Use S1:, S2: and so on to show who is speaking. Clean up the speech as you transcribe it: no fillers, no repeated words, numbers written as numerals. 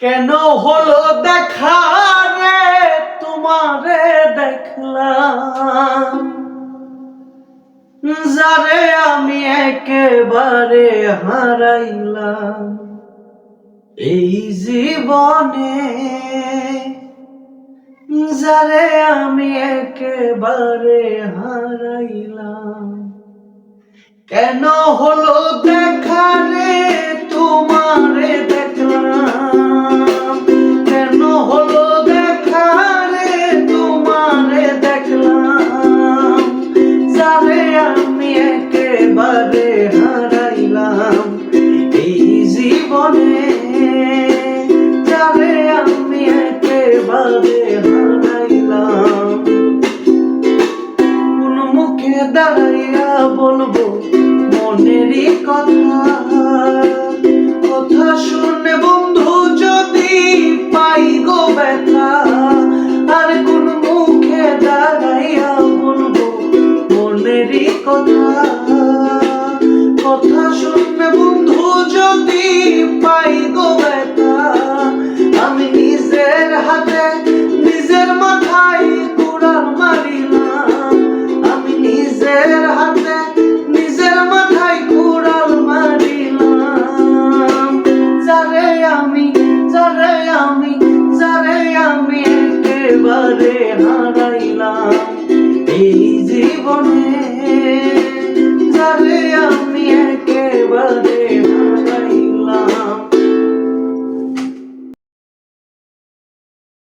S1: কেন হলো দেখা রে তোমারে দেখলাম, যারে আমি একেবারে হারাইলাম এই জীবনে, যারে আমি একেবারে হারাইলাম। কেন হলো দেখা রে তোমারে দেখলাম, কেন হলো দেখা রে তোমারে দেখলাম, যারে আমি একেবারে হারাইলাম এই জীবনে, যারে আমি একেবারে হারাইলাম। কোন মুখে দাঁড়াইয়া বলবো মনেরই কথা, কথা শুনে বন্ধু যদি পাই গো ব্যথা, আর কোন মুখে দাঁড়াইয়া বলবো মনেরই কথা, কথা শুনে বন্ধু যদি পাই গো ব্যথা, আমি নিজের হাতে নিজের মাথায় কুড়াল মারিলাম, আমি নিজের হাতে